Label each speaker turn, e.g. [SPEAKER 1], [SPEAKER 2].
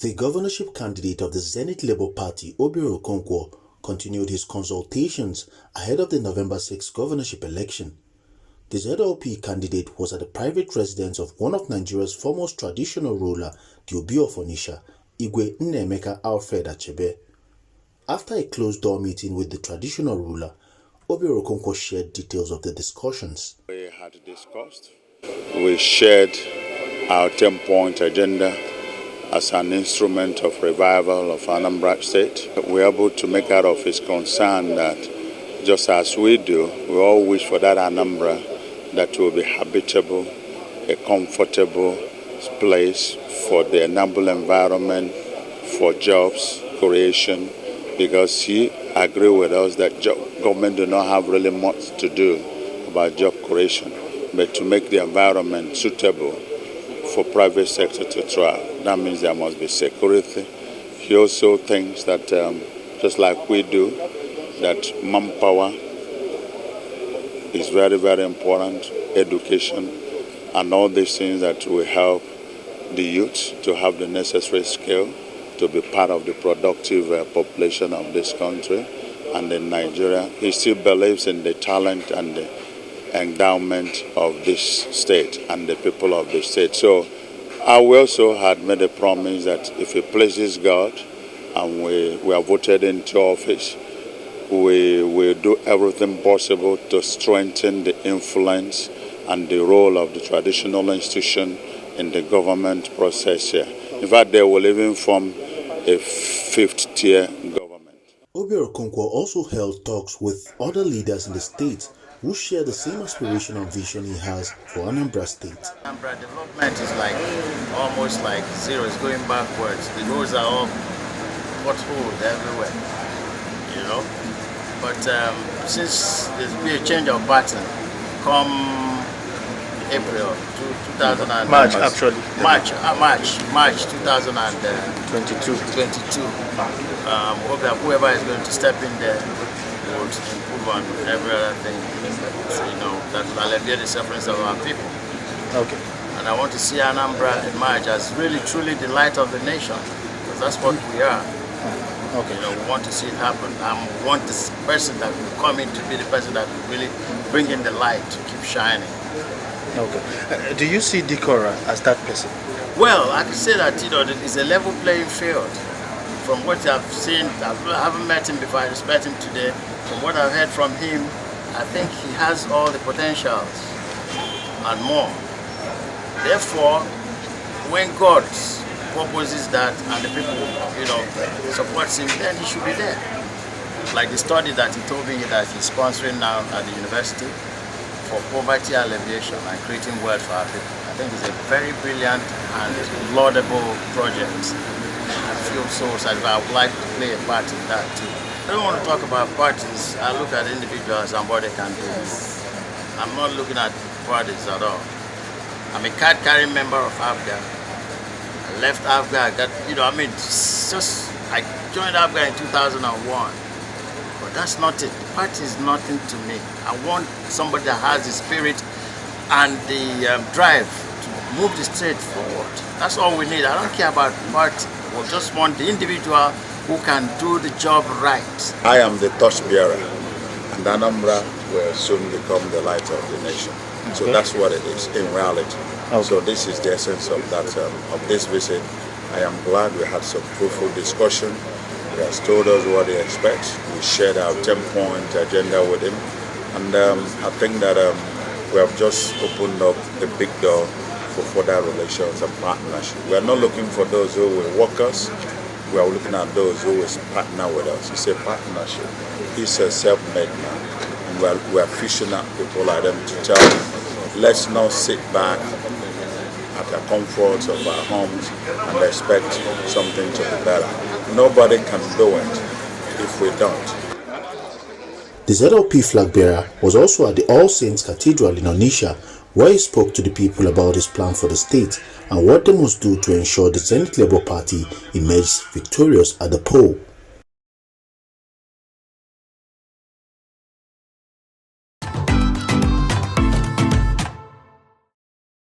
[SPEAKER 1] The governorship candidate of the Zenith Labour Party, Obiora Okonkwo, continued his consultations ahead of the November 6 governorship election. The ZLP candidate was at the private residence of one of Nigeria's foremost traditional ruler, the Obi of Onitsha, Nnaemeka Alfred Achebe. After a closed-door meeting with the traditional ruler, Obiora Okonkwo shared details of the discussions.
[SPEAKER 2] We had discussed. We shared our 10-point agenda as an instrument of revival of Anambra State. We are able to make out of his concern that just as we do, we all wish for that Anambra that will be habitable, a comfortable place for the enable environment, for jobs creation, because he agreed with us that government do not have really much to do about job creation, but to make the environment suitable for private sector to thrive. That means there must be security. He also thinks that just like we do, that manpower is very, very important, education, and all these things that will help the youth to have the necessary skill to be part of the productive population of this country and in Nigeria. He still believes in the talent and the endowment of this state and the people of the state. So I also had made a promise that if it pleases God and we are voted into office, we will do everything possible to strengthen the influence and the role of the traditional institution in the government process here. In fact, they will even form a fifth-tier government.
[SPEAKER 1] Obiora Okonkwo also held talks with other leaders in the state who share the same aspiration and vision he has for Anambra State.
[SPEAKER 3] Anambra development is like almost like zero, it's going backwards. The roads are all potholed everywhere, you know. But since there's been a change of pattern, come April 2000
[SPEAKER 4] March actually.
[SPEAKER 3] March 2022. Hope that whoever is going to step in there would improve on every other thing. So, you know, that will alleviate the sufferings of our people.
[SPEAKER 4] Okay.
[SPEAKER 3] And I want to see Anambra emerge as really truly the light of the nation, because that's what we are.
[SPEAKER 4] Okay.
[SPEAKER 3] You know, we want to see it happen. We want this person that will come in to be the person that will really bring in the light to keep shining.
[SPEAKER 4] Okay. Do you see Dikora as that person?
[SPEAKER 3] Well, I can say that, you know, it's a level playing field. From what I've seen, I haven't met him before, I just met him today. From what I've heard from him, I think he has all the potentials and more. Therefore, when God proposes that and the people, you know, supports him, then he should be there. Like the study that he told me that he's sponsoring now at the university for poverty alleviation and creating wealth for our people. I think it's a very brilliant and laudable project. I feel so sad. I would like to play a part in that too. I don't want to talk about parties. I look at individuals and what they can do. I'm not looking at parties at all. I'm a card-carrying member of AFGA. I left AFGA, I got, you know, I mean, I joined AFGA in 2001. But that's not it. The party is nothing to me. I want somebody that has the spirit and the drive to move the state forward. That's all we need. I don't care about party. We just want the individual who can do the job right.
[SPEAKER 2] I am the torchbearer, and Anambra will soon become the light of the nation. So that's what it is in reality. Okay. So this is the essence of that of this visit. I am glad we had some fruitful discussion. He has told us what he expects. We shared our 10-point agenda with him, and I think that we have just opened up the big door for further relations and partnership. We are not looking for those who will work us. We are looking at those who will partner with us. It's a partnership. He's a self-made man, and we are fishing out people like them to tell them, let's not sit back at the comforts of our homes and expect something to be better. Nobody can do it if we don't.
[SPEAKER 1] The ZLP flag bearer was also at the All Saints Cathedral in Onitsha, where he spoke to the people about his plan for the state and what they must do to ensure the Zenith Labour Party emerges victorious at the poll.